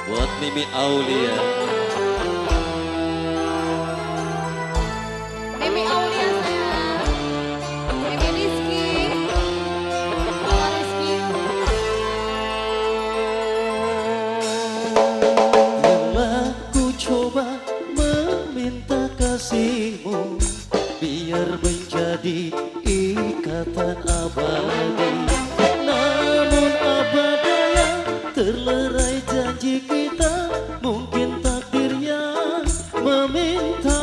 Buat Mimi Aulia. Mimi Aulia sayang. Mimi Rizky. Mama Rizky. Bila ku coba meminta kasihmu, biar menjadi ikatan abadi. Namun apa daya, terlerai janji kita, mungkin takdir yang meminta.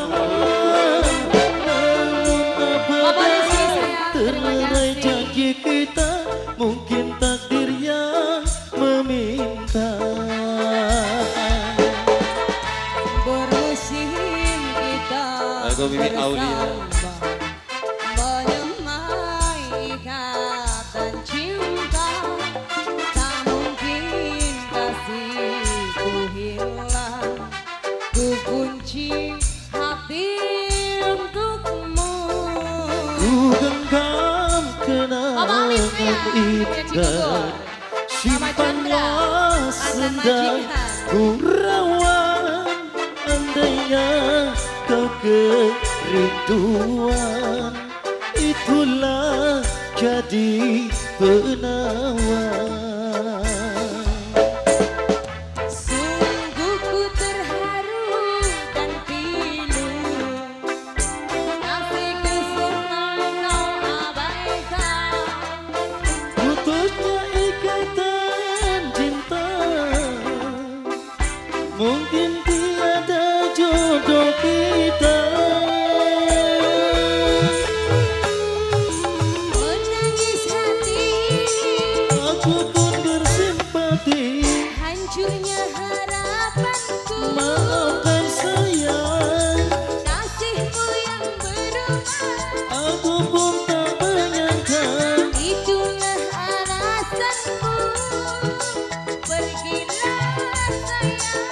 Namun apa daya, terlerai janji kita, mungkin takdir yang meminta. Bermusim kita Lagu Mimi Aulia. menyemai ikatan cinta, tak mungkin kasihku hilang. Ku kunci hati untukmu. Ku genggam kenangan indah, simpanlah senda ku rawat. Andainya kau kerinduan, itulah jadi penawar. Sungguh ku terharu dan pilu, kasihku semua kau abaikan. Putusnya ikatan cinta, mungkin tiada jodoh kita. Menangis hati, Aku pun bersimpati, hancurnya harapanku. maafkan sayang, Kasihmu yang berubah, aku pun tak menyangka. itulah alasanmu. Pergilah sayang.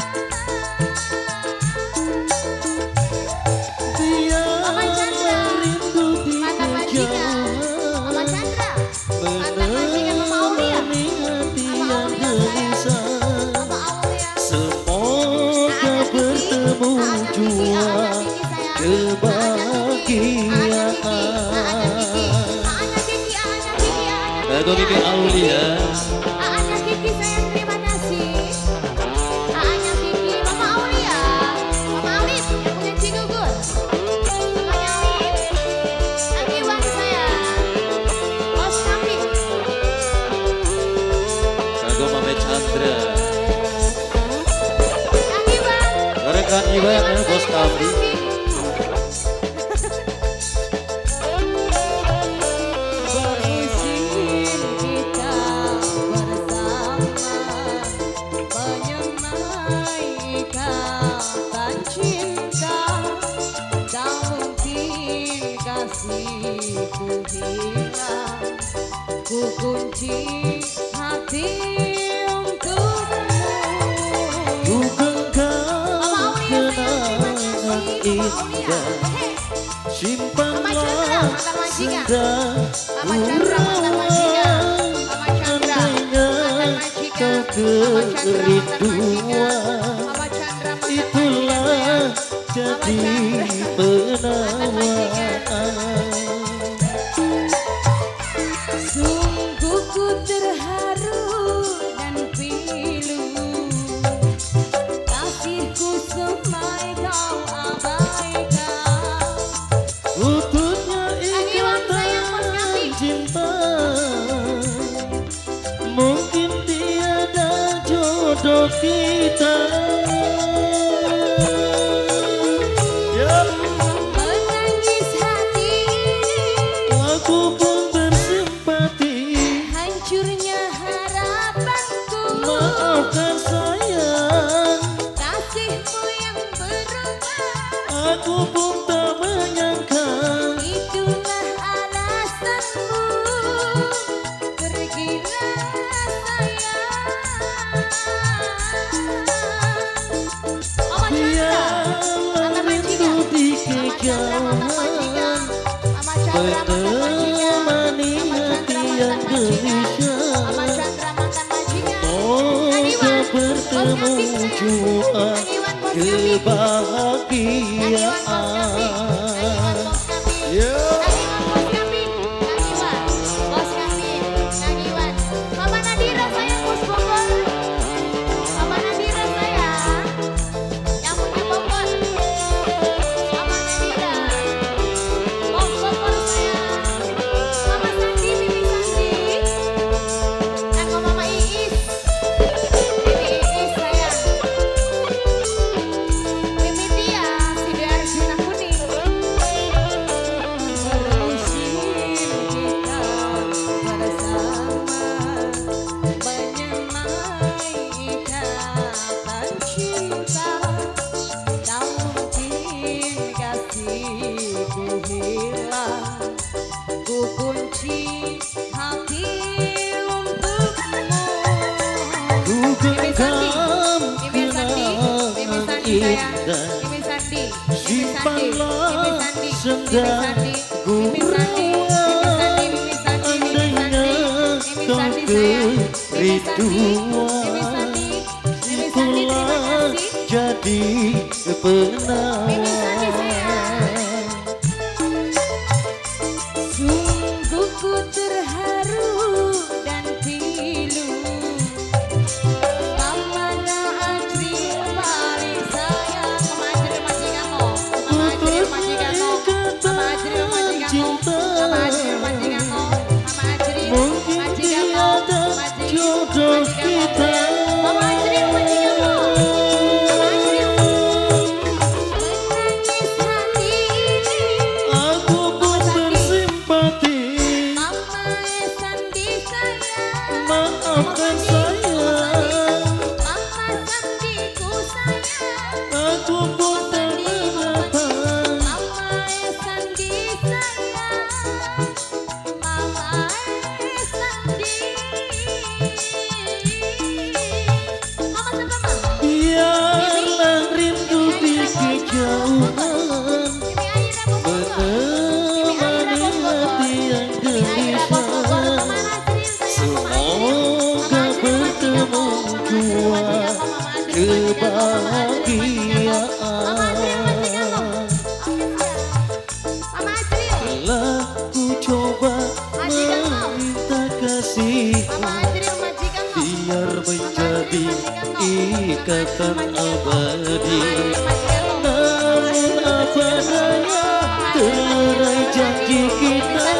Biar Mama Chandra, rindu Mata majikan, Mama Chandra, Mata majikan Mama Aulia, menemani hati Mama yang Aulia gelisah. Mama Aulia. Semoga bertemu jua kebahagiaan. Lagu Mimi Aulia. Aanya Kiki sayang, terima kasih. Aanya Kiki, Mama Aulia, Mama Alif yang punya Cigugur. Mamanya Alif, Lagi Wan sayang, Bos Kambing. Lagu Mame Chandra. Lagi Wan, Rekan Iwa yang Bos Kambing. Bermusim kita bersama, menyemai ikatan cinta, tak mungkin kasihku hilang. Ku kunci hati untukmu. Ku genggam kenangan indah, simpanlah senda ku rawat. Andainya kau kerinduan, itulah jadi penawar. Sungguh ku terharu dan pilu, kasihku semai kau abaikan. Putusnya ikatan cinta, mungkin tiada jodoh kita. Menangis hati, Aku pun bersimpati, hancurnya harapanku. maafkan sayang, Kasihmu yang berubah, aku pun tak menyangka. itulah alasanmu. Pergilah sayang. kebahagiaan. Yo. Simpanlah senda gurauan, andainya kau kerinduan, itulah jadi penawar. Sungguh ku terharu dan pilu, Mamana Ajri paling sayang. Mama Ajri majikan lo, Mama Ajri majikan lo, Mama Ajri majikan lo, Mama Ajri majikan lo, Mama Ajri majikan lo, Jodoh kita. Mama Ajri majikan lo, Mama Ajri menangis hati ini. Aku pun bersimpati, Mama Sandi sayang, maafkan sayang. Mama Sandiku sayang, Aku pun tak berapa. Mama Sandi sayang, Mama Sandi. Mama sama Mama. Biarlah rindu di kejauhan menemani hati yang gelisah. Semoga bertemu dua kebahagiaan. Telah ku coba meminta kasih, biar menjadi ikatan abadi. Namun apa daya, terlerai janji kita.